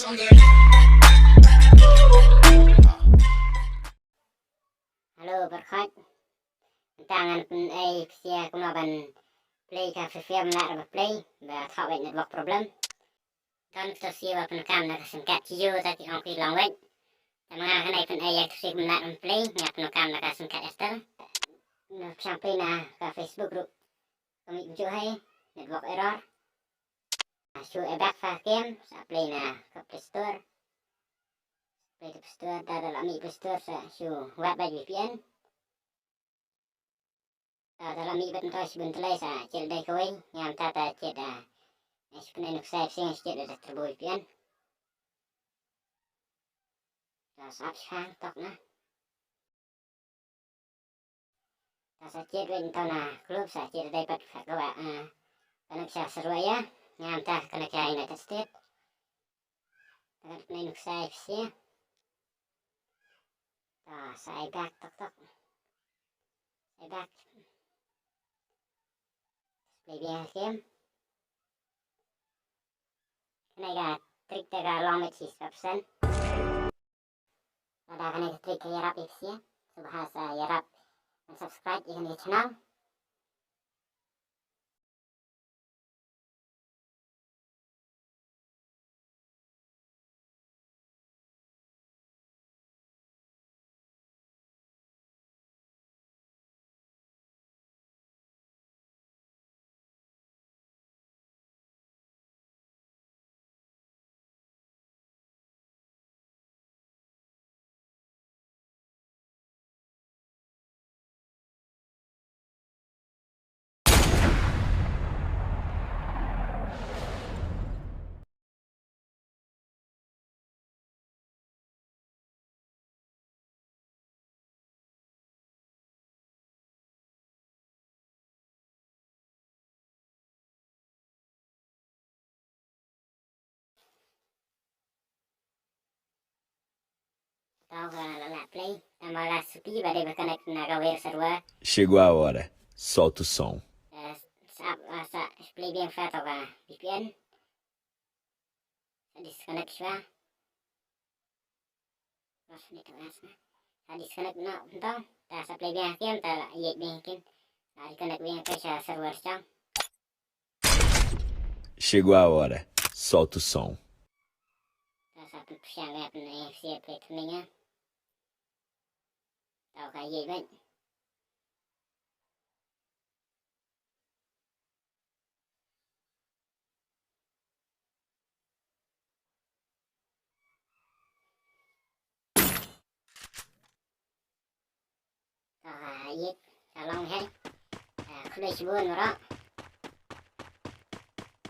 Halo berkat tangan pun sia kuma ban play ka film la ba play ba thọ bệnh network problem kan kita sia pun kam na singkat ciu tadi ang pi long wait tama ka này pun ai sia kuma na play ngap no kam na singkat estel no sampai na ka Facebook group kami ju hai network error show e back fa game sa play na ka Play Store Play Store ta dalam Play Store sa show web by VPN dalam ibat entah sebentar sa cek dai koi ngam tata cek dah sebenarnya nuk saya sing cek dah terbuai pian dah sap sang tok na dah sa cek wen tau na klub sa cek dai pat ka wa kana sa Surabaya ngam ta kana ka United States dalam nuk saya sih dah saya back tok saya back play bien game này là trick là long với 6%. Ada kan trick yarap ya. Subhasa yarap dan subscribe ikan di channel. Tahu kan lá play, tambah lá supi pada berconnect na gawer server. Chegou a hora. Solta o som. Sa play bien fat apa VPN. Disconnect siya. Terus ni kelas na. Sa disconnect na entah. Ta sa play bien game ta yek bien kin. Sa disconnect bien ke sa server siya. Chegou a hora. Solta o som. Ta sa siya gap na FC play tuninga. Tahu ka yek ben. Yết long hết khơi buồn rồi đó